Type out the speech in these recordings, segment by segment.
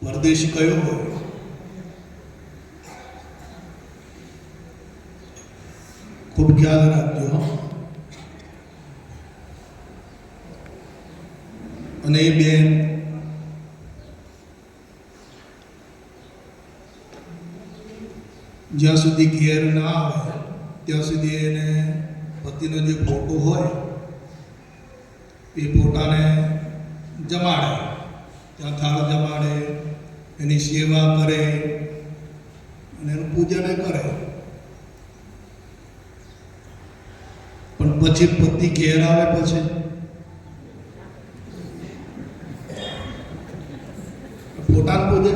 પરદેશ કયો હોય? ખૂબ ખ્યાલ રાખજો. અને એ બેન જ્યાં સુધી ઘેર ના આવે ત્યાં સુધી એને પતિનો જે ફોટો હોય એ ફોટાને જમાડે, ત્યાં થાળ જમાડે, એની સેવા કરે અને એનું પૂજન કરે. પણ પછી પતિ ઘેર આવે પછી ફોટાને પૂજે.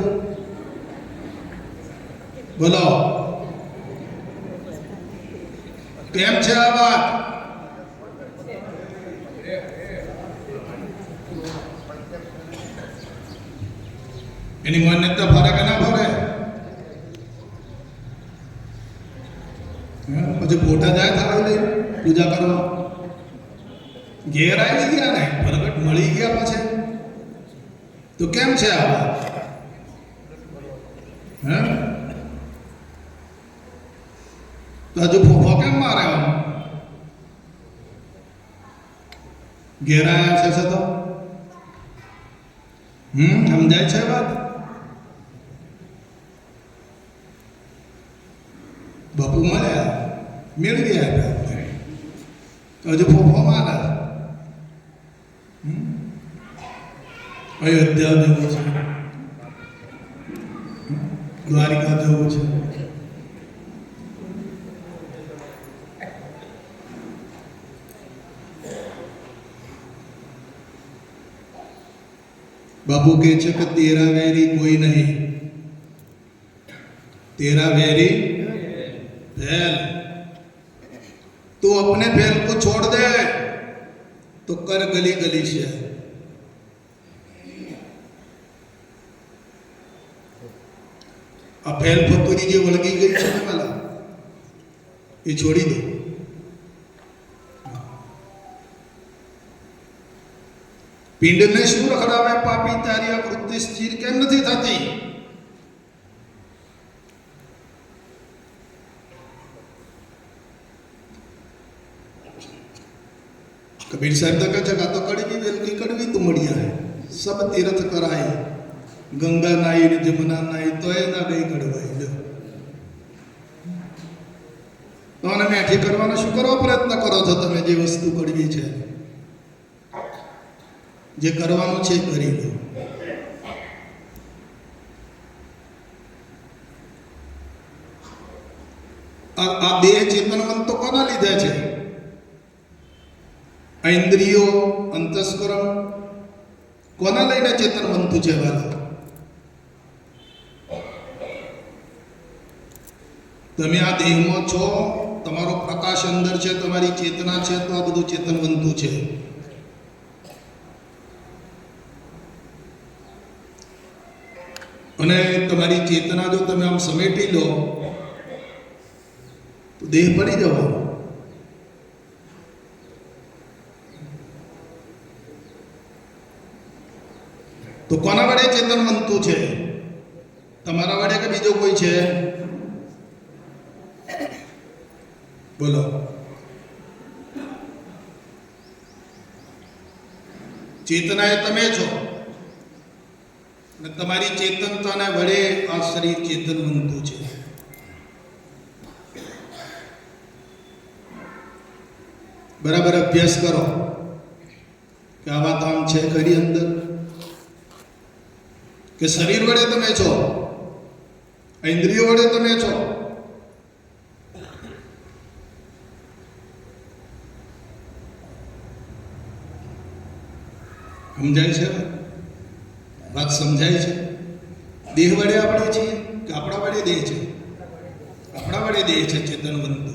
બોલો કેમ છે આ વાત? એની માન્યતા ફરે કે ના ફરે? પછી ફોટા જાય થાળી લઈ પૂજા કરવા, ઘેર આવી ગયા ને પ્રગટ મળી ગયા પછી તો કેમ છે આ વાત? તો હજુ ફોફો કેમ મારે? ઘેર આવ્યા છે તો સમજાય છે વાત? બાપુ મળ્યા, મેળવી આપ્યા, હજુ ફોફો મારે. અયોધ્યા જવું છે, દ્વારિકા જવું છે. बापू કહે છે કે તેરા વેરી કોઈ નહીં, तेरा वेरी फैल. तू अपने फैल को छोड़ दे तो कर गली गली से. आ फैल फतूरी જે વળગી ગઈ છે ને પેલા એ છોડી દે. પિંડને શું રખડાવે પાપી, તારી આ વૃત્તિ સ્થિર કેમ નથી થતી? कबीर साहब का जगह तो कड़वी वेलकी कड़वी तुमड़िया है, सब तीर्थ कराए, गंगा नाई ने जमुना नाई तो ए ना गई कड़वाई. लो तो आने मैठी करवाना શું કરો પ્રયત્ન કરો છો તમે? જે વસ્તુ કડવી છે જે કરવાનું છે કરી લો. આ દેહ ચેતનવંત તો કોના લીધે છે? આ ઇન્દ્રિયો અંતસ્કરણ કોના લઈને ચેતનવંતું છે? વાલા તમે આ દેહમાં છો, તમારો પ્રકાશ અંદર છે, તમારી ચેતના છે, તો આ બધું ચેતનવંતું છે. અને તમારી ચેતના જો તમે આમ સમેટી લો તો દેહ પડી જવાનો. તો કોના વડે ચેતનવંતું છે? તમારા વડે કે બીજો કોઈ છે? બોલો. ચેતના એ તમે છો અને તમારી ચેતનતાના વડે આ શરીર ચેતનવંતું છે. બરાબર અભ્યાસ કરો કે આ વાત આમ છે ખરી અંદર, કે શરીર વડે તમે છો, ઇન્દ્રિયો વડે તમે છો. સમજાય છે વાત? સમજાય છે? દેહ વડે આપણે છીએ કે આપણા વડે દેહ છે? આપણા વડે દેહ છે ચેતનવંત.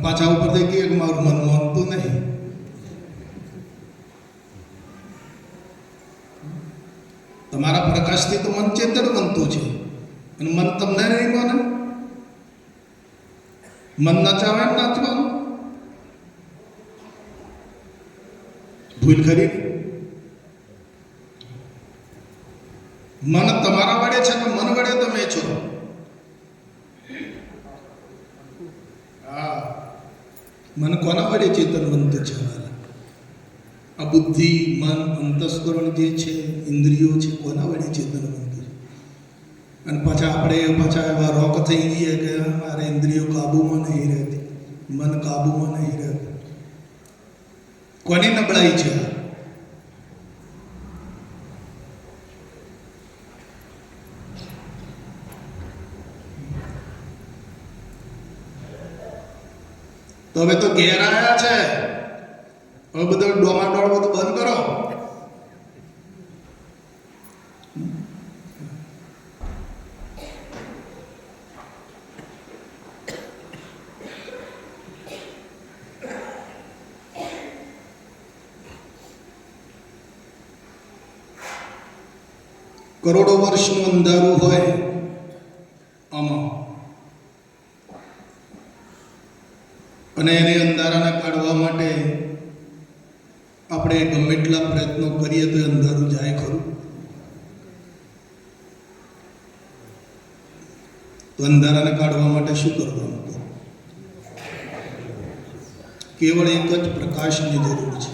પાછા ઉપરથી કે મારું મન માનતું નહીં. તમારા પ્રકાશથી તો મન ચેતનવંતું છે અને મન તમને નહીં માને. મન નચાવે નાચવાનું. ભૂલ ખરી. મન તમારા વડે છે તો મન વડે તમે છો. હા, મન કોના વડે ચેતનવંત છે? આ બુદ્ધિ, મન, અંતસ્કરણ જે છે, ઇન્દ્રિયો છે, કોના વડે ચેતનવંત છે? અને પાછા એવા રોક થઈ ગયા કે મારે ઇન્દ્રિયો કાબુમાં નહીં રહેતી, મન કાબુમાં નહીં રહેતું. કોની નબળાઈ છે? તો હવે તો ઘેર આવ્યા છે, હવે બધું ડોમાડોળ બધું બંધ કરો. કરોડો વર્ષનું અંધારું હોય આમાં, અને એને અંધારાને કાઢવા માટે આપણે ગમે એટલા પ્રયત્નો કરીએ તો અંધારું જાય ખરું? તો અંધારાને કાઢવા માટે શું કરવાનું? કેવળ એક જ પ્રકાશની જરૂર છે.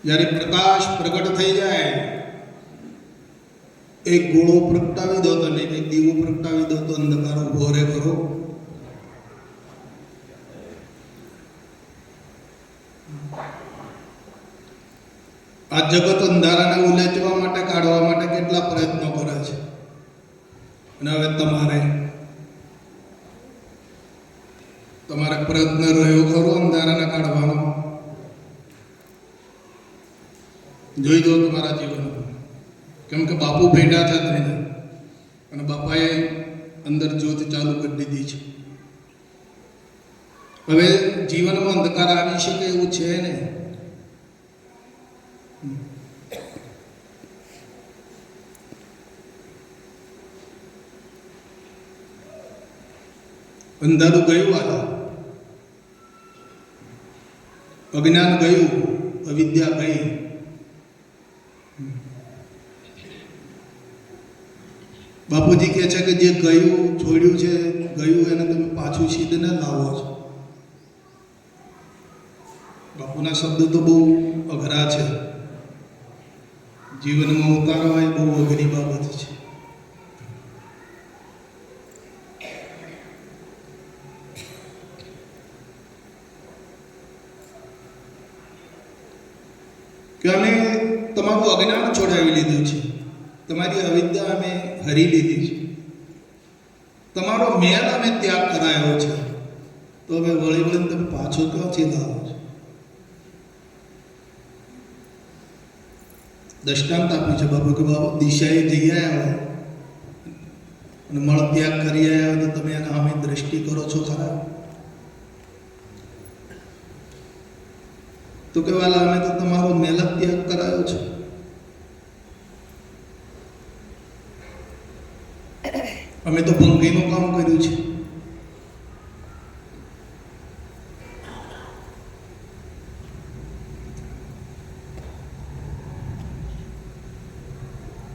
જ્યારે પ્રકાશ પ્રગટ થઈ જાય, એક ગોળો પ્રગટાવી દો તો નહીં, એક દીવો પ્રગટાવી દો તો અંધકાર ઉભો રહે ખરો? આ જગત અંધારાને ઉલેચવા માટે, કાઢવા માટે કેટલા પ્રયત્નો કરે છે. અને હવે તમારે પ્રયત્ન રહ્યો ખરો અંધારાને કાઢવાનો? જોઈ દો તમારા જીવનમાં. કેમ કે બાપુ ભેટા થયા તમને, અને બાપાએ અંદર જ્યોત ચાલુ કરી દીધી છે. હવે જીવનમાં અંધકાર આવી શકે એવું છે ને? અંધારું ગયું, અજ્ઞાન ગયું, અવિદ્યા ગઈ. બાપુજી કહે છે કે જે ગયું, છોડ્યું છે, ગયું એને તમે પાછું સીધને લાવો છો. બાપુના શબ્દ તો બહુ અઘરા છે, જીવનમાં ઉતારવા એ બહુ અઘરી બાબત છે. કે અમે તમારું અજ્ઞાન છોડાવી લીધું છે, તમારી અવિદ્યા અમે હરી લીધી છે, તમારો મેલ અમે ત્યાગ કરાયો છે. તો હવે વળી વળીને તમે પાછો ક્યાંથી લાવો છો? દ્રષ્ટાંત આપ્યું છે બાપુ કે બાબુ દિશાએ જઈ આવ્યા હોય અને મળ ત્યાગ કરી આવ્યા હોય તો તમે એના સામે દ્રષ્ટિ કરો છો ખરા? તો કે વાલા અમે તો તમારો મેલ ત્યાગ કરાયો છે. અમે તો ભંગીનું કામ કર્યું છે.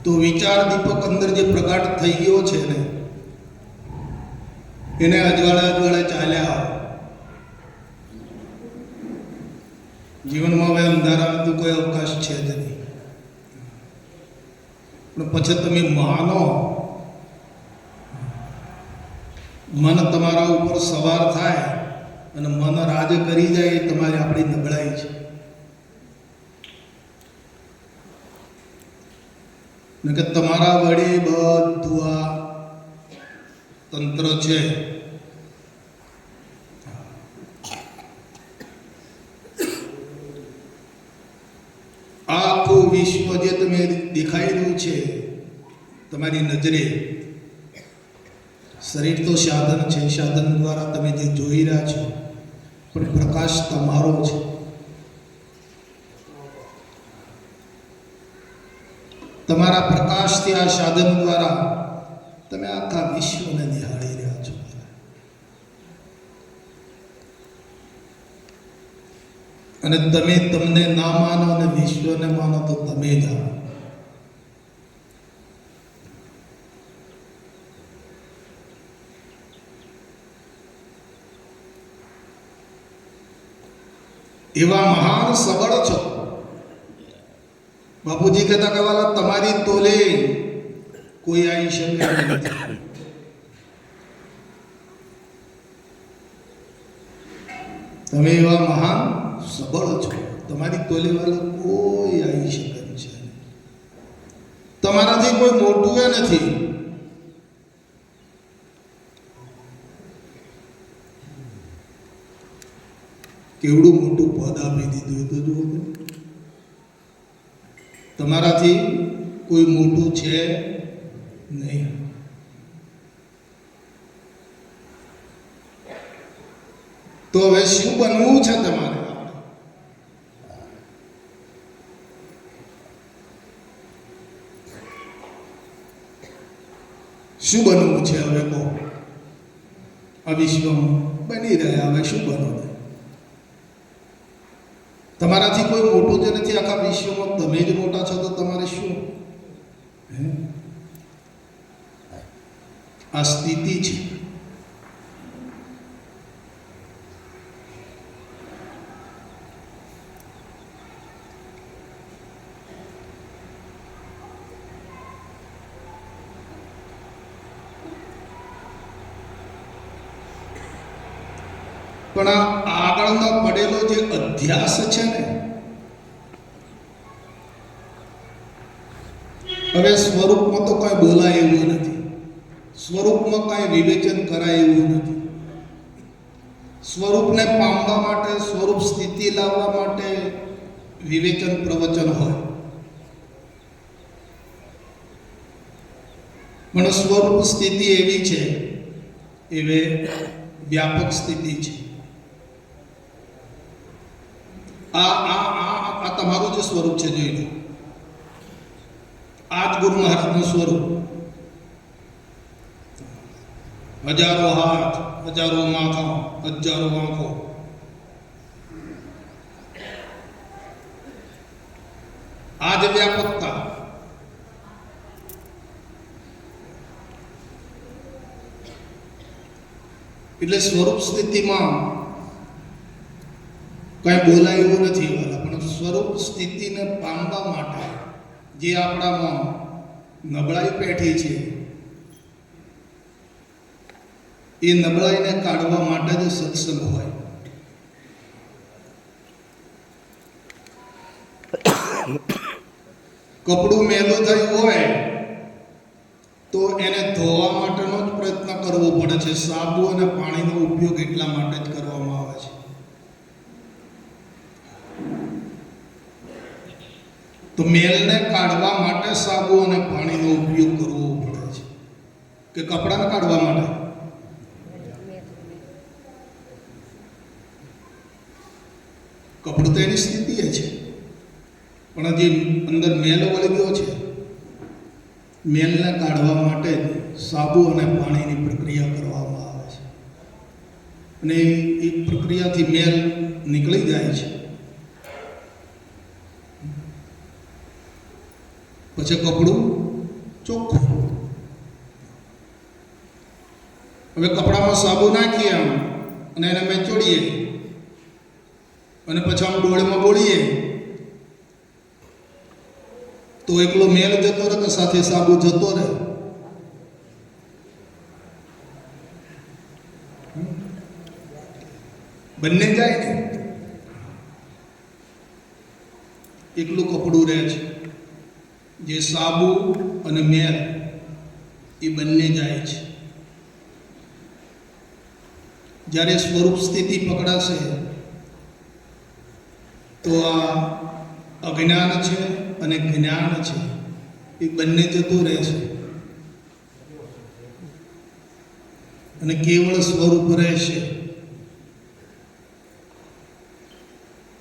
તો વિચાર દીપક અંદર જે પ્રગટ થઈ ગયો છે ને, એને અજવાળે ચાલ્યા. જીવનમાં હવે અંધારાનો તો કોઈ અવકાશ છે જ નહીં. પણ પછી તમે માનો, મન તમારા ઉપર સવાર થાય અને મન રાજ કરી જાય, એ તમારી આપણી નબળાઈ છે. કે તમારા વડે બધું આ તંત્ર છે. આખું વિશ્વ જે તમે દેખાઈ રહ્યું છે તમારી નજરે, શરીર તો સાધન છે, સાધન દ્વારા તમે જે જોઈ રહ્યા છો, પણ પ્રકાશ તમારો છે. તમારા પ્રકાશથી આ સાધન દ્વારા તમે આખા વિશ્વને નિહાળી રહ્યા છો. અને તમે તમને ના માનો અને વિશ્વને માનો તો તમે જાણો. એવા મહાન સબળ છો. બાપુજી કહેતા કે વાલા તમારી તોલે કોઈ આવી શકે નથી. તમે એવા મહાન સબળ છો, તમારી તોલે વાળો કોઈ આવી શકે છે. તમારાથી કોઈ મોટું એ નથી. કેવડું મોટું પદ આપી દીધું તો જુઓ. તમારાથી કોઈ મોટું છે નહીં. તો હવે શું બનવું છે તમારે? શું બનવું છે હવે કહો? આ વિશ્વમાં બની રહ્યા, હવે શું બનવું? તમારાથી કોઈ મોટું જ નથી આખા વિશ્વમાં. તમે જ મોટા છો તો તમારે શું? આ સ્થિતિ છે. પણ આ આગળનો પડેલો જે અધ્યાસ છે ને, હવે સ્વરૂપમાં તો કઈ બોલાય એવું નથી. સ્વરૂપમાં કઈ વિવેચન કરાય એવું નથી. સ્વરૂપને પામવા માટે, સ્વરૂપ સ્થિતિ લાવવા માટે વિવેચન પ્રવચન હોય. પણ સ્વરૂપ સ્થિતિ એવી છે, એવે વ્યાપક સ્થિતિ છે. આ તમારું જે સ્વરૂપ છે જોઈ લો. આ જ ગુરુ મહારાજનું સ્વરૂપ. હજારો હાથ, હજારો માથા, હજારો આંખો. આ જ વ્યાપકતા. એટલે સ્વરૂપ સ્થિતિમાં કઈ બોલાય એવું નથી. પણ સ્વરૂપ સ્થિતિને પામવા માટે જે આપણામાં નબળાઈ પેઠી છે, એ નબળાઈને કાઢવા માટે જ સત્સંગ હોય. કપડું મેલું થયું હોય તો એને ધોવા માટેનો જ પ્રયત્ન કરવો પડે છે. સાબુ અને પાણીનો ઉપયોગ એટલા માટે જ કરવામાં આવે છે. તો મેલને કાઢવા માટે સાબુ અને પાણીનો ઉપયોગ કરવો પડે છે, કે કપડાને કાઢવા માટે? કપડું તો એની સ્થિતિ છે, પણ જે અંદર મેલ વળી ગયો છે, મેલને કાઢવા માટે સાબુ અને પાણીની પ્રક્રિયા કરવામાં આવે છે. અને એ પ્રક્રિયાથી મેલ નીકળી જાય છે. પછી કપડું ચોખ્ખું. હવે કપડામાં સાબુ નાખીએ આમ અને એને મેચોડીએ અને પછી આમ ડોળમાં બોળીએ તો એકલો મેલ જતો રહે કે સાથે સાબુ જતો રહે? બંને જાય ને. એકલું કપડું રહે છે. જે સાબુ અને મેલ એ બંને જાય છે. જ્યારે સ્વરૂપ સ્થિતિ પકડાશે તો આ અજ્ઞાન છે અને જ્ઞાન છે એ બંને જતું રહેશે અને કેવળ સ્વરૂપ રહેશે.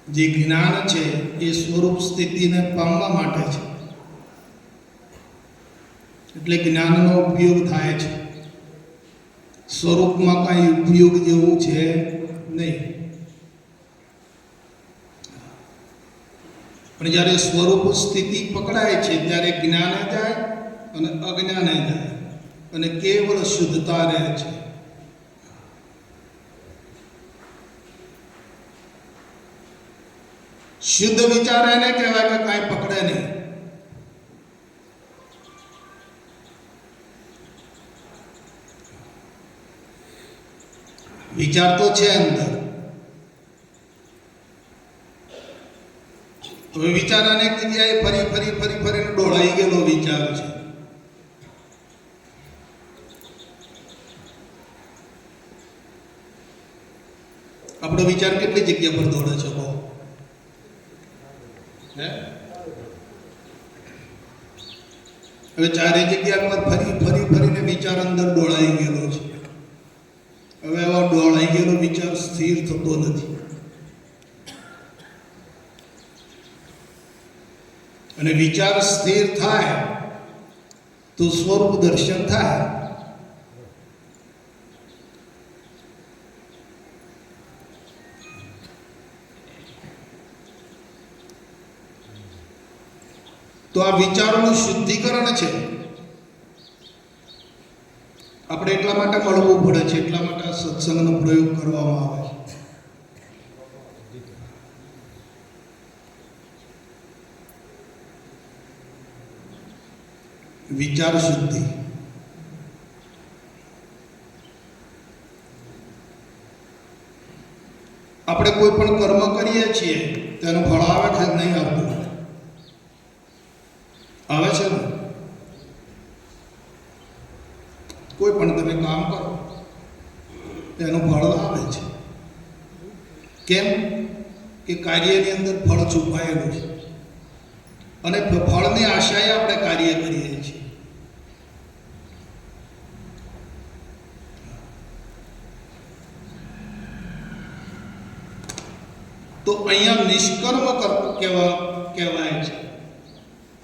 જે જ્ઞાન છે એ સ્વરૂપ સ્થિતિને પામવા માટે છે. એટલે જ્ઞાનનો ઉપયોગ થાય છે. સ્વરૂપમાં કાંઈ ઉપયોગ જેવું છે નહીં. પણ જ્યારે સ્વરૂપ સ્થિતિ પકડાય છે ત્યારે જ્ઞાને જાય અને અજ્ઞાને જાય અને કેવળ શુદ્ધતા રહે છે. શુદ્ધ વિચાર એને કહેવાય કે કાંઈ પકડે નહીં. વિચાર તો છે અંદર, હવે વિચાર અનેક જગ્યાએ ફરીને ડોળાઈ ગયેલો વિચાર છે. આપણો વિચાર કેટલી જગ્યા પર દોડે છે બહુ? હવે ચારે જગ્યા પર ફરીને વિચાર અંદર ડોળાઈ ગયેલો છે. હવે આવો ડોળાઈ ગયેલો વિચાર સ્થિર થતો નથી. અને વિચાર સ્થિર થાય તો સ્વરૂપ દર્શન થાય. તો આ વિચારોનું શુદ્ધિકરણ છે. આપણે એટલા માટે મળવું પડે છે, એટલા માટે આ સત્સંગનો પ્રયોગ કરવામાં આવે છે. વિચાર શુદ્ધિ. આપણે કોઈ પણ કર્મ કરીએ છીએ તેનું ફળ આવે છે નહીં આવતું? આવે છે ને? કોઈ પણ તમે કામ કરો તેનું ફળ આવે છે. કેમ? કે કાર્યની અંદર ફળ છુપાયેલું છે અને ફળની આશાએ આપણે કાર્ય કરીએ છીએ. તો અહીંયા નિષ્કર્મ કહેવાય છે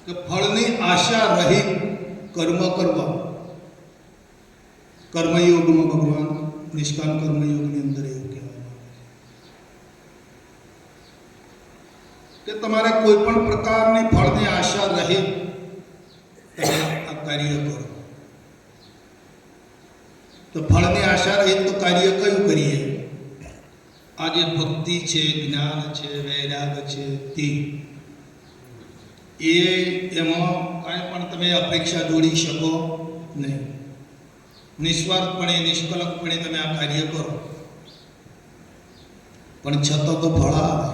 કે ફળની આશા રહિત કર્મ કરવા. કર્મયોગમાં ભગવાન નિષ્કામ કર્મયોગની અંદર એવું કહેવામાં આવે છે કે તમારે કોઈ પણ પ્રકારની ફળની આશા રહિત તમે આ કાર્ય કરો. તો ફળની આશા રહિત તો કાર્ય કયું કરીએ? આ જે ભક્તિ છે, જ્ઞાન છે, વૈરાગ છે, તે એમાં કાંઈ પણ તમે અપેક્ષા જોડી શકો નહીં. નિસ્વાર્થપણે નિષ્કલંકપણે તમે આ કાર્ય કરો, પણ છતાં તો ફળ આવે.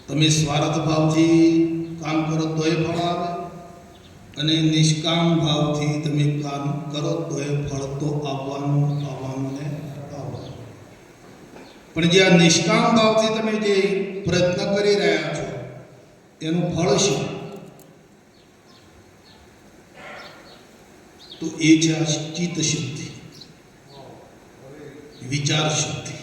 તમે સ્વાર્થ ભાવથી કામ કરો તોય ફળ આવે અને નિષ્કામ ભાવથી તમે કામ કરો તોય ફળ તો આવવાનું ને આવવાનું. પણ જે આ નિષ્કામ ભાવથી તમે જે પ્રયત્ન કરી રહ્યા છો એનું ફળ શું? તો એ છે આ ચિત્ત શુદ્ધિ, વિચાર શુદ્ધિ.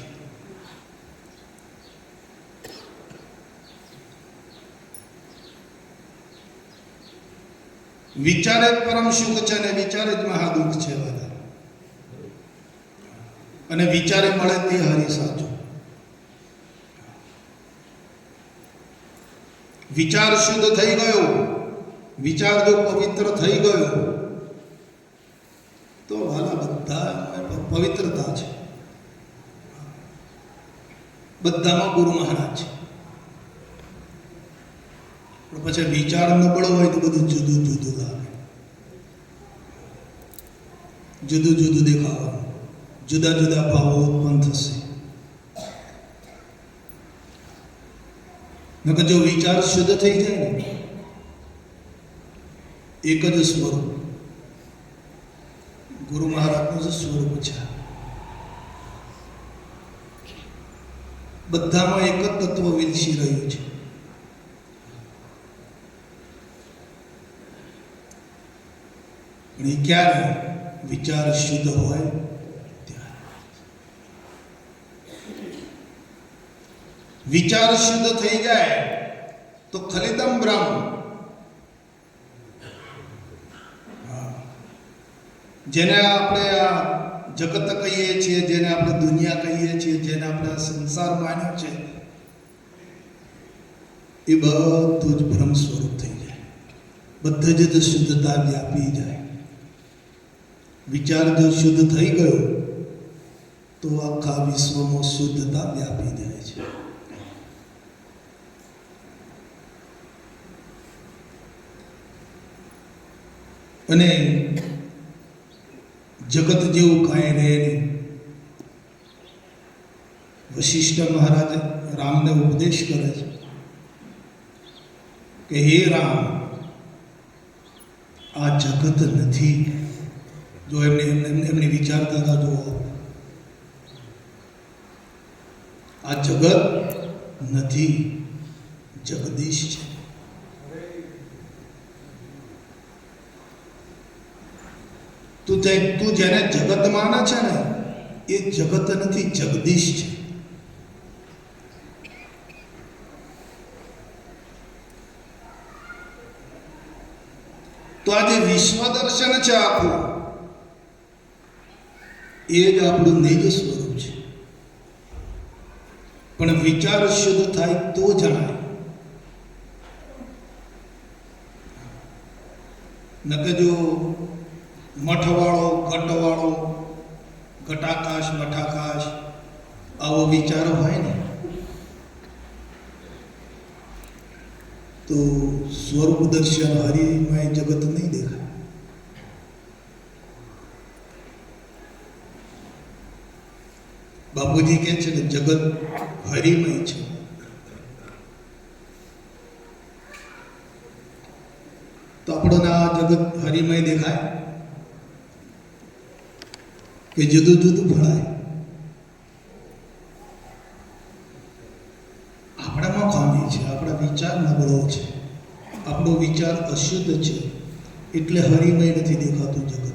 વિચાર જ પરમ સુખ છે અને વિચાર જ મહાદુઃખ છે બધા. અને વિચારે મળે તે હરિ સાચું. વિચાર શુદ્ધ થઈ ગયો, વિચાર જો પવિત્ર થઈ ગયો તો વાલા બધા પવિત્રતા છે. બધામાં ગુરુ મહારાજ છે. પણ પછી વિચાર નબળો હોય તો બધું જુદું જુદું લાગે, જુદું જુદું દેખાવાનું, જુદા જુદા ભાવો ઉત્પન્ન થશે. નકર જો વિચાર શુદ્ધ થઈ જાય ને, એક જ સ્વરૂપ, ગુરુ મહારાજનું જ સ્વરૂપ છે. બધામાં એક જ તત્વ વિલસી રહ્યું છે. પણ એ ક્યારે? વિચાર શુદ્ધ હોય ત્યારે. વિચાર શુદ્ધ થઈ જાય તો ખલિદમ બ્રહ્મ, જેને આપણે આ જગત કહીએ છીએ, જેને આપણે દુનિયા કહીએ છીએ, જેને આપણે સંસાર માન્યો છે, એ બધું જ બ્રહ્મ સ્વરૂપ થઈ જાય, બધે જ શુદ્ધતા વ્યાપી જાય. વિચાર જો શુદ્ધ થઈ ગયો તો આખા વિશ્વમાં શુદ્ધતા વ્યાપી જાય છે. અને જગત જેવું કાંઈ રહે નહીં. વશિષ્ઠ મહારાજ રામને ઉપદેશ કરે છે કે હે રામ, આ જગત નથી. જો એમની વિચારધારા જુઓ, આ જગત નથી, જગદીશ છે. તું જેને જગત માને છે ને, એ જગત નથી, જગદીશ છે. તો આ જે વિશ્વ દર્શન છે આખું, એ જ આપણું નિજ સ્વરૂપ છે. પણ વિચાર શુદ્ધ થાય તો જણાય. નકે જો મઠવાળો, ઘટવાળો, ઘટાકાશ, મઠાકાશ આવો વિચાર હોય ને, તો સ્વરૂપ દર્શન હરિમય જગત નહીં દેખાય. બાપુજી કહે છે કે જગત હરિમય છે. તો આપણને આ જગત હરિમય દેખાય કે જુદું જુદું ભળાય? આપણામાં ખામી છે, આપણા વિચાર નબળો છે, આપણો વિચાર અશુદ્ધ છે, એટલે હરિમય નથી દેખાતું જગત.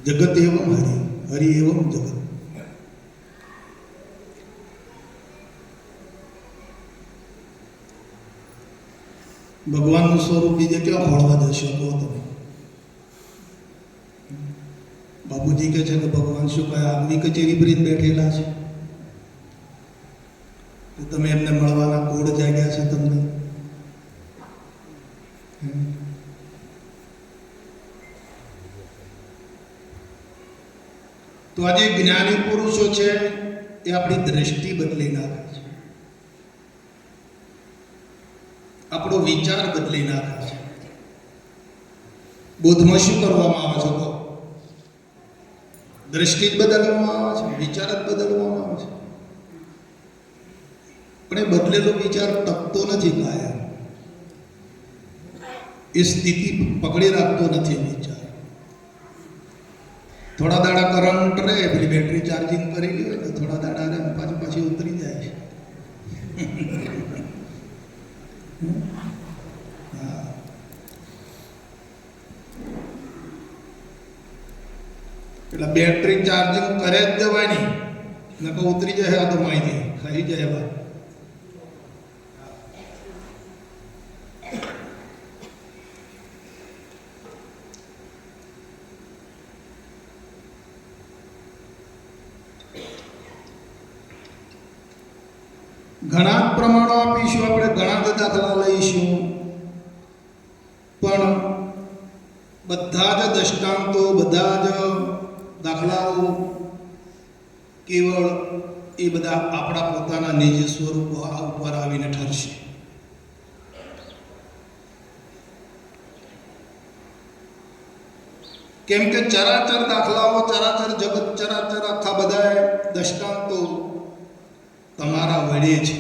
જગત એવમ હરિ, હરિ એવમ જગત. ભગવાનનું સ્વરૂપ બીજે ક્યાં ખોળવા જશો તો તમે? બાપુજી કહે છે કે ભગવાન શું કહે, આગવી કચેરી પર બેઠેલા છે. તમે એમને મળવાના કોડ જાગ્યા છે તમને. તો આજે જ્ઞાની પુરુષો છે એ આપણી દ્રષ્ટિ બદલી નાખે છે, આપણો વિચાર બદલી નાખે છે. બોધમાં શું કરવામાં આવે છે? તો દ્રષ્ટિ જ બદલવામાં આવે છે, વિચાર જ બદલવામાં આવે છે. પણ એ બદલેલો વિચાર ટકતો નથી કાયમ, એ સ્થિતિ પકડી રાખતો નથી વિચાર. થોડા દાડા કરંટ રહે, પેલી બેટરી ચાર્જિંગ કરેલી હોય તો થોડા દાડા રહે, પાછી ઉતરી જાય છે. એટલે બેટરી ચાર્જિંગ કરે જ દેવાની, નકર ઉતરી જાય. આ તો માહિતી ખાઈ જાય. એવા ઘણા પ્રમાણો આપીશું આપણે, ઘણા જ દાખલા લઈશું, પણ બધા જ દ્રષ્ટાંતો, બધા જ દાખલાઓ કેવળ એ બધા આપણા પોતાના નિજ સ્વરૂપ ઉપર આવીને ઠરશે. કેમ કે ચરાચર દાખલાઓ, ચરાચર જગત, ચરાચર આખા બધા દ્રષ્ટાંતો તમારા વડે છે.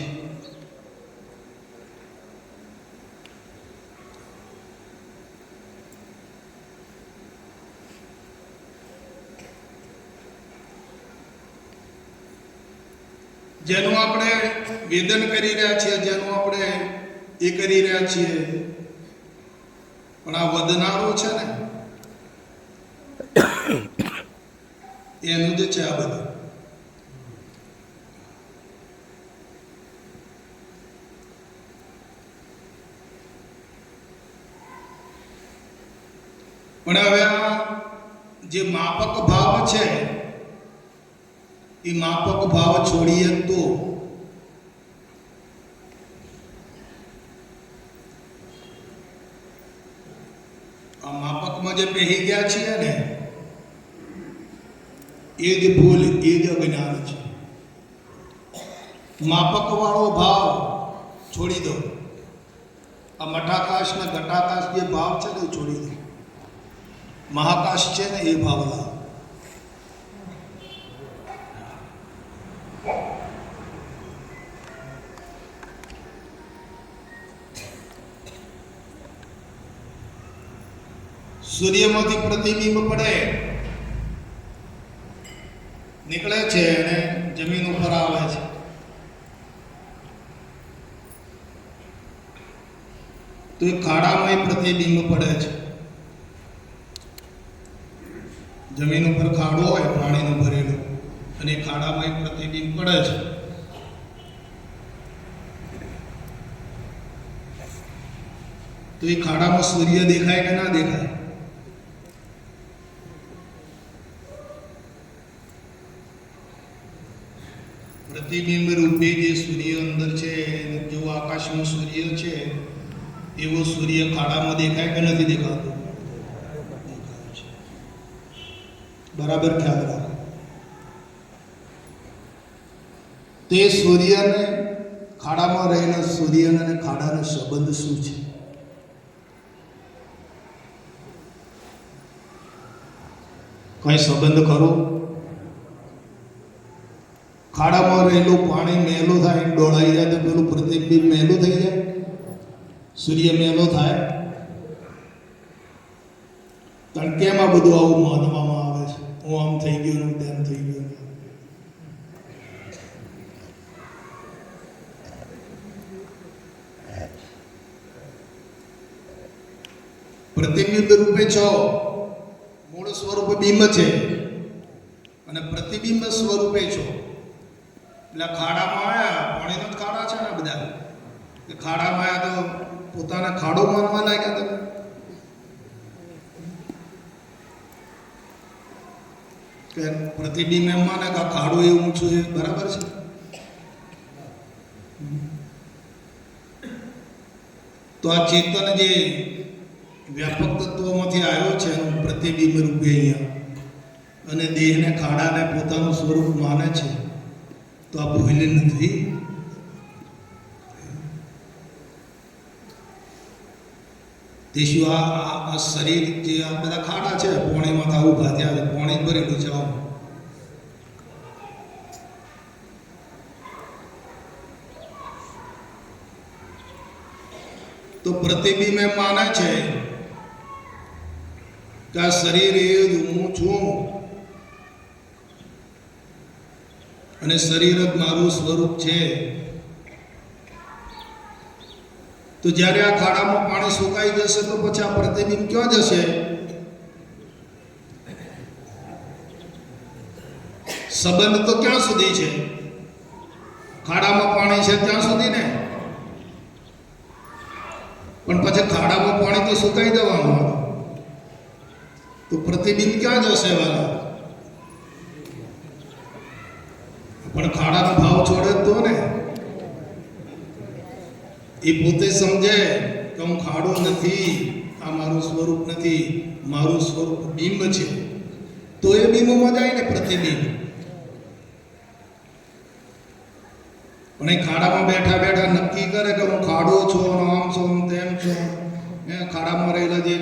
જેનું આપણે વેદન કરી રહ્યા છીએ, જેનું આપણે એ કરી રહ્યા છીએ, પણ આ વધનારો છે ને, એનું જ છે આ બધું. પણ હવે આ જે માપક ભાવ છે એ માપક ભાવ છોડીએ તો આ માપકમાં જે બેહી ગયા છીએ ને એ જ ભૂલ, એ જ અજ્ઞાન છે. માપક વાળો ભાવ છોડી દો. આ મઠાકાશ ને ઘટાકાશ જે ભાવ છે ને એ છોડી દો. મહાકાશ છે ને એ ભાવ લાવો. સૂર્યમાંથી પ્રતિબિંબ પડે નીકળે છે અને જમીન ઉપર આવે છે. તો એ ખાડામાં પ્રતિબિંબ પડે છે. જમીન ઉપર ખાડો હોય પાણીનું ભરેલું અને એ ખાડામાં પ્રતિબિંબ પડે છે. તો એ ખાડામાં સૂર્ય દેખાય કે ના દેખાય? પ્રતિબિંબ રૂપે જે સૂર્ય અંદર છે, જો આકાશમાં સૂર્ય છે એવો સૂર્ય ખાડામાં દેખાય કે નથી દેખાતો? દેખાય છે. બરાબર ખ્યાલ રાખો. તે સૂર્યને ખાડામાં રહેલા સૂર્યને અને ખાડાનો સંબંધ શું છે? કઈ સંબંધ ખરો? ખાડામાં રહેલું પાણી મેલું થાય, ડોળાઈ જાય તો પેલું પ્રતિબિંબ મેલું થઈ જાય, સૂર્ય મેલો થાય. કારણ કેમ આ બધું આવું માનવામાં આવે છે? હું આમ થઈ ગયો ને તેમ થઈ ગયો. પ્રતિબિંબ રૂપે છો, મૂળ સ્વરૂપ બિંબ છે અને પ્રતિબિંબ સ્વરૂપે છો. એટલે ખાડામાં આવ્યા, પાણીનો જ ખાડા છે ને બધા. ખાડામાં આવ્યા તો પોતાના ખાડો માનવા લાગ્યા તમે. કે પ્રતિબિંબ એમ માને કે ખાડું એ ઊંચું છે, બરાબર છે. તો આ ચેતન જે વ્યાપક તત્વોમાંથી આવ્યો છે એનું પ્રતિબિંબ રૂપે અહીંયા અને દેહને ખાડાને પોતાનું સ્વરૂપ માને છે, તો આ ભૂલ નથી. તે શું આ શરીર જે આ બધા ખાડા છે, પોણીમાં આવું ઉભા થયા છે, પોણી ભરેલું છે. તો પ્રતિબિંબ એમ માને છે કે આ શરીર એ જ હું છું અને શરીર જ મારું સ્વરૂપ છે. તો જ્યારે આ ખાડામાં પાણી સુકાઈ જશે તો પછી આ પ્રતિબિંબ ક્યાં જશે? સંબંધ તો ક્યાં સુધી છે? ખાડામાં પાણી છે ત્યાં સુધી ને. પણ પછી ખાડામાં પાણી તો સુકાઈ જવાનું, તો પ્રતિબિંબ ક્યાં જશે વાલા? પણ ખાડાનો ભાવ છોડે તો ને. એ પોતે સમજે કે હું ખાડો નથી, આ મારું સ્વરૂપ નથી, મારું સ્વરૂપ બિંબ છે. તો એ બિંબમાં જાય ને પ્રતિબિંબ. પણ એ ખાડામાં બેઠા બેઠા નક્કી કરે કે હું ખાડો છું, આમ છું, તેમ છું. ખાડામાં રહેલા જે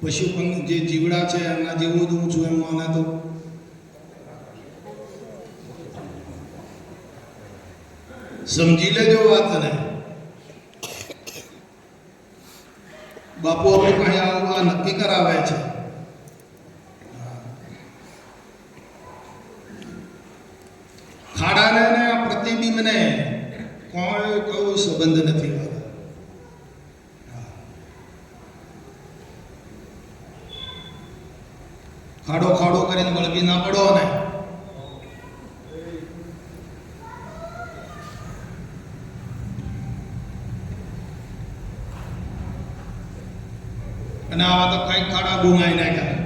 પશુ જે જીવડા છે એમના જેવું જ હું છું એમ માને તો સમજી લેજો વાતને. બાપુ આપણી પાસે આવવા નક્કી કરાવે છે. ખાડાને ને આ પ્રતિબિંબને કોઈ સંબંધ નથી. ખાડો ખાડો કરીને વળગી ના પડો ને. અને આવા તો કઈ ખાડા ગુમાઈ નાખ્યા.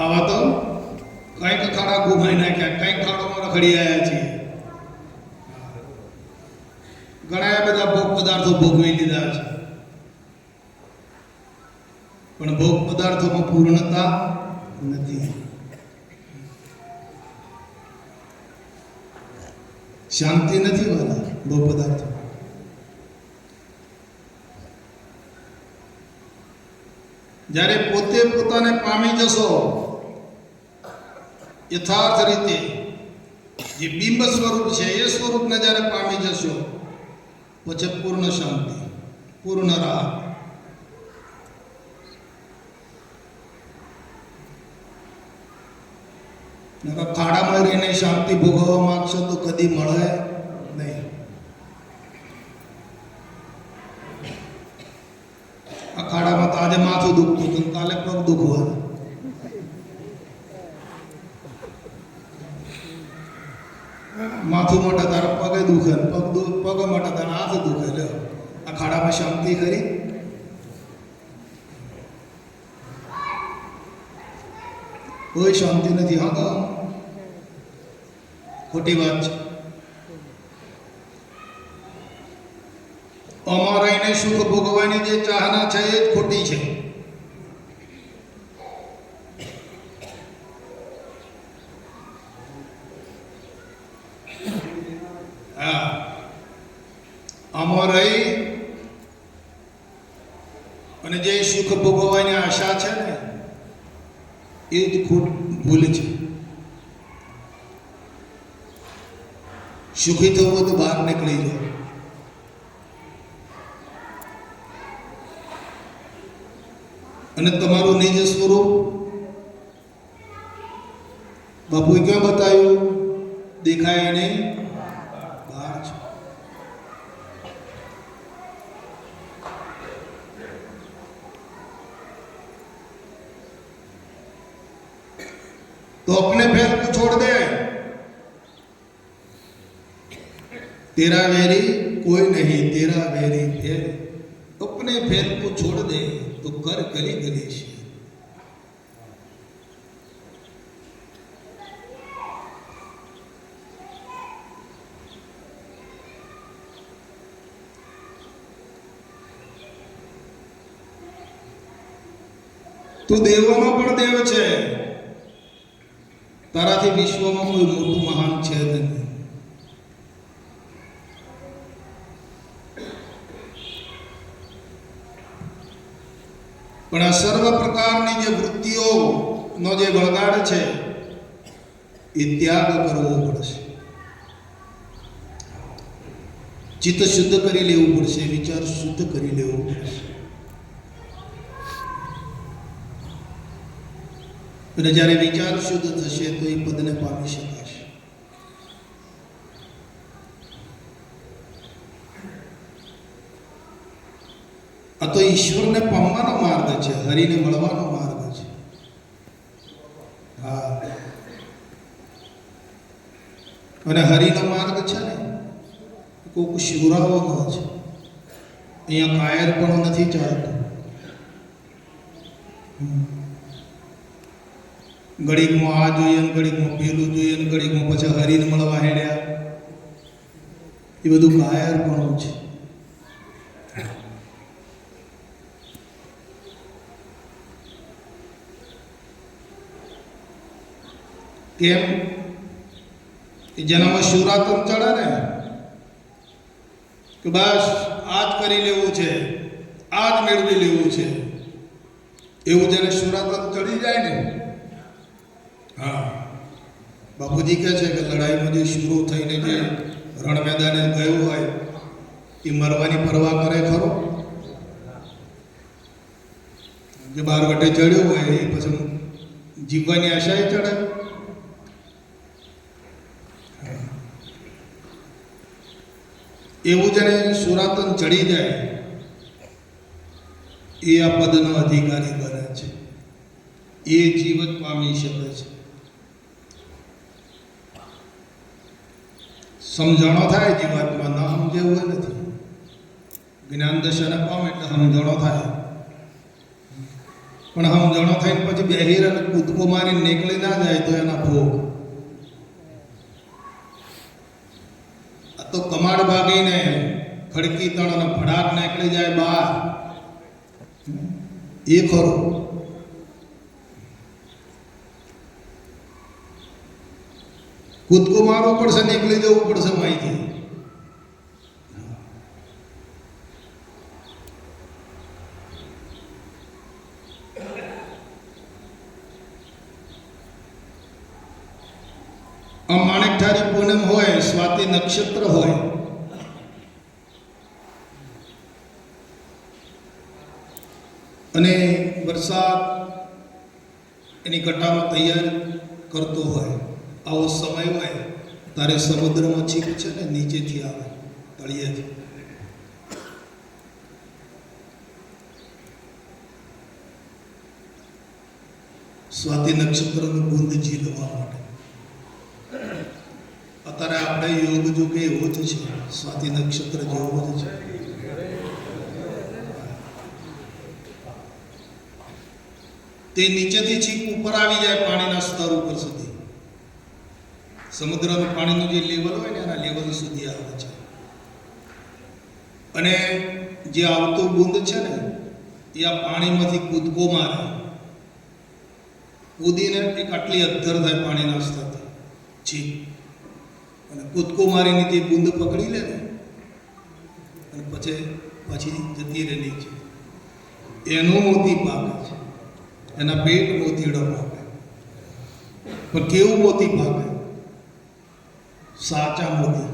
આવા તો કઈક ખાડા ગુમાઈ નાખ્યા, કઈક ખાડોમાં રખડી આવ્યા છીએ. ઘણા બધા ભોગ પદાર્થો ભોગવી લીધા છે, પણ ભોગ પદાર્થોમાં પૂર્ણતા નથી. શાંતિ નથી વાલા ભોગ પદાર્થો. જ્યારે પોતે પોતાને પામી જશો યથાર્થ રીતે, જે બિંબ સ્વરૂપ છે એ સ્વરૂપને જ્યારે પામી જશો પછી પૂર્ણ શાંતિ, પૂર્ણ રાહ. ખાડામાં રહીને શાંતિ ભોગવવા માંગશો તો કદી મળે નહીં. આ ખાડામાં તો આજે માથું દુખતું હતું, કાલે પગ દુખવાનું. માથું માટે તારા પગે દુખે, પગ માટે તારા હાથ દુખે. લે આ ખાડામાં શાંતિ ખરી? કોઈ શાંતિ નથી. હા તો ખોટી વાત છે. અમારા એને સુખ ભોગવવાની જે ચાહના છે એ જ ખોટી છે. હા, અમારી અને જે સુખ ભોગવવાની આશા છે ને એ જ ભૂલ છે. સુખી થવું તો બહાર નીકળી જાઓ. અને તમારું નિજ સ્વરૂપ બાપુએ ક્યાં બતાવ્યું? દેખાય નહીં, બહાર છે. तो अपने फेर को छोड़ दे, तेरा वेरी कोई नहीं, तेरा वेरी फेर. अपने फेर को छोड़ दे तो कर गली गली से. તું દેવોનો પણ દેવ છે, તારાથી વિશ્વમાં કોઈ મોટું મહાન છે નહીં. પણ આ સર્વ પ્રકારની જે વૃત્તિઓનો જે વળગાડ છે એ ત્યાગ કરવો પડશે. ચિત્ત શુદ્ધ કરી લેવું પડશે, વિચાર શુદ્ધ કરી લેવો પડશે. અને જ્યારે વિચાર શુદ્ધ થશે તો એ પદને પામી શકાશે. આ તો ઈશ્વરને પામવાનો માર્ગ છે, હરિને મળવાનો માર્ગ છે. હા, અને હરિનો માર્ગ છે ને કોઈક શિવરાવાનો છે. અહીંયા કાયર પણ નથી ચાલતું. ઘડીકમાં આ જોઈએ ને ઘડીકમાં પેલું જોઈએ ને ઘડીકમાં પછી હરીને મળવા હેડ્યા. એ બધું કાયરપણું છે. કેમ? જેનામાં શિવરાત્રી ચડે ને કે બસ આ જ કરી લેવું છે, આ જ મેળવી લેવું છે, એવું જેને શિવરાત્રી ચડી જાય ને. હા, બાપુજી કહે છે કે લડાઈમાં જે શરૂ થઈને જે રણ મેદાને ગયું હોય એ મરવાની પરવા કરે ખરો? જે બાર વટે ચડ્યો હોય એ પછી જીવવાની આશાએ ચડે. એવું જેને સુરાતન ચડી જાય એ આ પદનો અધિકારી બને છે, એ જીવત પામી શકે છે. સમજણો થાય જીવાતમાં, ન કેવું નથી. જ્ઞાન દશાને પામે એટલે સમજણો થાય, પણ સમજણો થઈને પછી બેહીર અને કૂદકો મારી નીકળી ના જાય તો એના ભોગ. આ તો કમાડ ભાગીને ખડકી તણ અને ભડાક નીકળી જાય બહાર, એ ખરું. કૂદકો મારવો પડશે, નીકળી જવું પડશે માહિતી. માણેકઠારી પૂનમ હોય, સ્વાતિ નક્ષત્ર હોય, અને વરસાદ એની ઘટામાં તૈયાર કરતો હોય, આવો સમય હોય ત્યારે સમુદ્રમાં છીપ છે ને નીચેથી આવે, તળિયેથી. સ્વાતિ નક્ષત્રનું બુંદ ઝીલવા માટે અત્યારે આપણે યોગ જો કે એવો જ છે, સ્વાતિ નક્ષત્ર જેવો જ છે. તે નીચેથી છીપ ઉપર આવી જાય પાણીના સ્તર ઉપર સુધી, સમુદ્રનું પાણીનું જે લેવલ હોય ને એના લેવલ સુધી આવે છે. અને જે આવતું બુંદ છે ને એ આ પાણીમાંથી કૂદકો મારે, કૂદીને એક આટલી અદ્ધર થાય પાણીના સ્તરથી છીપ, અને કૂદકો મારીને તે બુંદ પકડી લે ને અને પછી જતી રહે નીચે. એનો મોતી પાકે છે, એના પેટ મોતીડો પાકે. પણ કેવું મોતી પાકે? સાચા મોતી.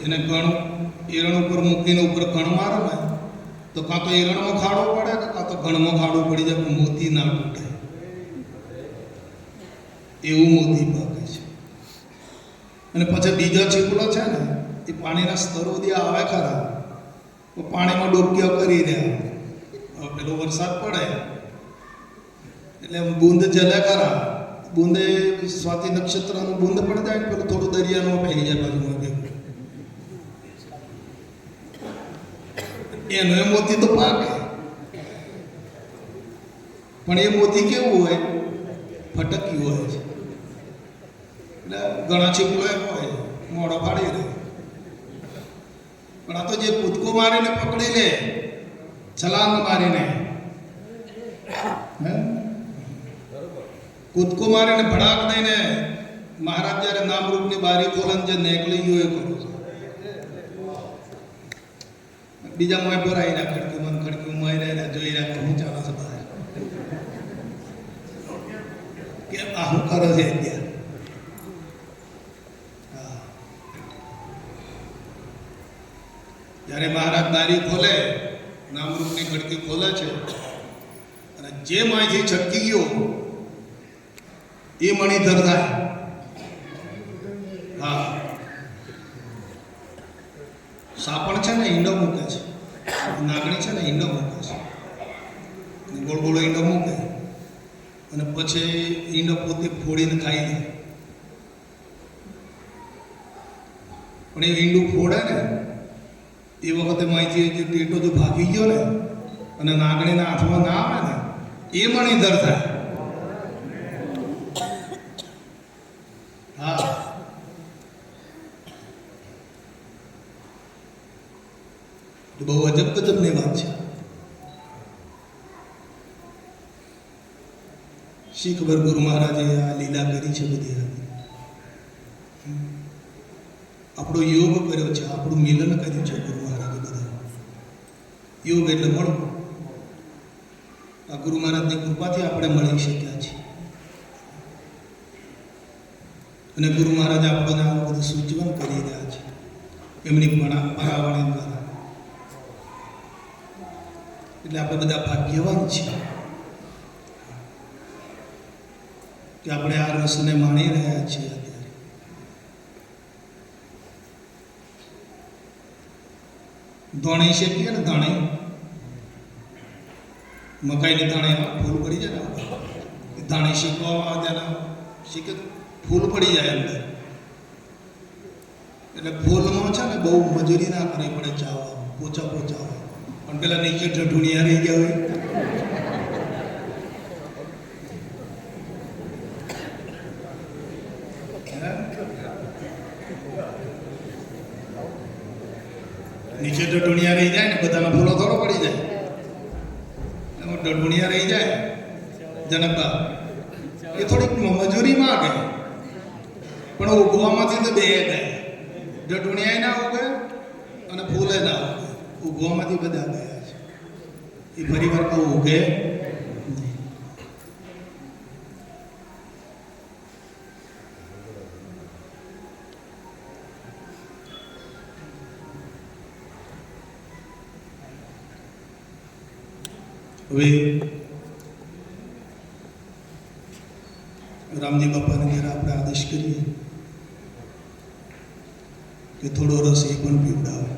એને ગણ એરણ ઉપર મૂકીને ઉપર ગણ મારો ને તો કાં તો એરણમાં ખાડો પડે કે કાં તો ગણમાં ખાડો પડી જાય, પણ મોતી ના તૂટે, એવું મોતી પાકે છે. અને પછી બીજો છીપડો છે ને એ પાણીના સ્તરો સુધી આવે ખરા, તો પાણીમાં ડોબકીઓ કરી રહ્યા. પેલો વરસાદ પડે એટલે બુંદ જલે ખરા, બુંદે સ્વાતિ નક્ષત્રનું બુંદ પડી જાય ને પેલું થોડું દરિયાનું ફેલી જાય બાજુમાં ભેગું, એનો એ મોતી તો પાકે. પણ એ મોતી કેવું હોય? ફટક્યું હોય છે. એટલે ઘણા છીપડો એમ હોય મોડો ફાડી રહે. પણ આ તો જે કૂદકો મારીને પકડી લે, છલાંગ મારીને, કૂદકો મારીને ભડાક દઈને મહારાજ જ્યારે નામરૂપની બારી ખોલન જે નીકળી ગયું એ કરું છું. બીજા મોય પર આવી રહ્યા, ખડકી મોય રહ્યા, જોઈ રહ્યા હું ચાલે છે બહાર, કેમ આ શું કરે છે અત્યારે. જ્યારે મહારાજ બારી ખોલે, નામરૂપની ખડકી ખોલે છે, અને જે માહિતી છટકી ગયો એ મણિધર થાય. હા, સાપણ છે ને ઈંડો મૂકે છે, નાગણી છે ને ઈંડો મૂકે છે, ગોળ ગોળ ઈંડો મૂકે અને પછી ઈંડો પોતે ફોડીને ખાઈ લે. પણ એ ઈંડું ફોડે ને એ વખતે માહિતી જે ટેટો જો ભાગી ગયો ને અને નાગણીના હાથમાં ના આવે ને એ મણિધર થાય. હા, બહુ અજબ ગજબની વાત છે. શી ખબર ગુરુ મહારાજે આ લીલા કરી છે બધી. આપણો યોગ કર્યો છે, આપણું મિલન કર્યું છે ગુરુ મહારાજે બધા. યોગ એટલે મળવું. આ ગુરુ મહારાજની કૃપાથી આપણે મળી શક્યા છીએ. અને ગુરુ મહારાજ આપણને આવું બધું સૂચવન કરી રહ્યા છે એમની પરાવાણી દ્વારા. એટલે આપણે બધા ભાગ્યવાન છીએ કે આપણે આ રસને માણી રહ્યા છીએ. અત્યારે ધોણી શેકીએ ને, ધાણી મકાઈની ધાણે ફૂલ પડી જાય ને, ધાણી શેકવામાં આવે ત્યારે શેકે ફૂલ પડી જાય અંદર. એટલે ફૂલમાં છે ને બહુ મજૂરી ના કરવી પડે ચાવવા, પોચા પોચા હોય. પણ પેલા નીચે ઢઢુણિયા રહી ગયા હોય. નીચે ઢઢુણિયા રહી જાય ને બધાનો ફૂલો થોડો પડી જાય. એમાં ઢઢુણિયા રહી જાય જનકબા એ થોડીક મજૂરી માંગે, પણ ઉગવામાંથી તો બે ગયા. ઢઢુણિયા ના ઉગે અને ફૂલે ના ઉગે, ઉગવામાંથી બધા ગયા છે. એ ફરી વાર તો ઉગે નહીં. હવે રામજી બાપાને ઘેર આપણે આદેશ કરીએ કે થોડો રસ એ પણ પીવડાવે.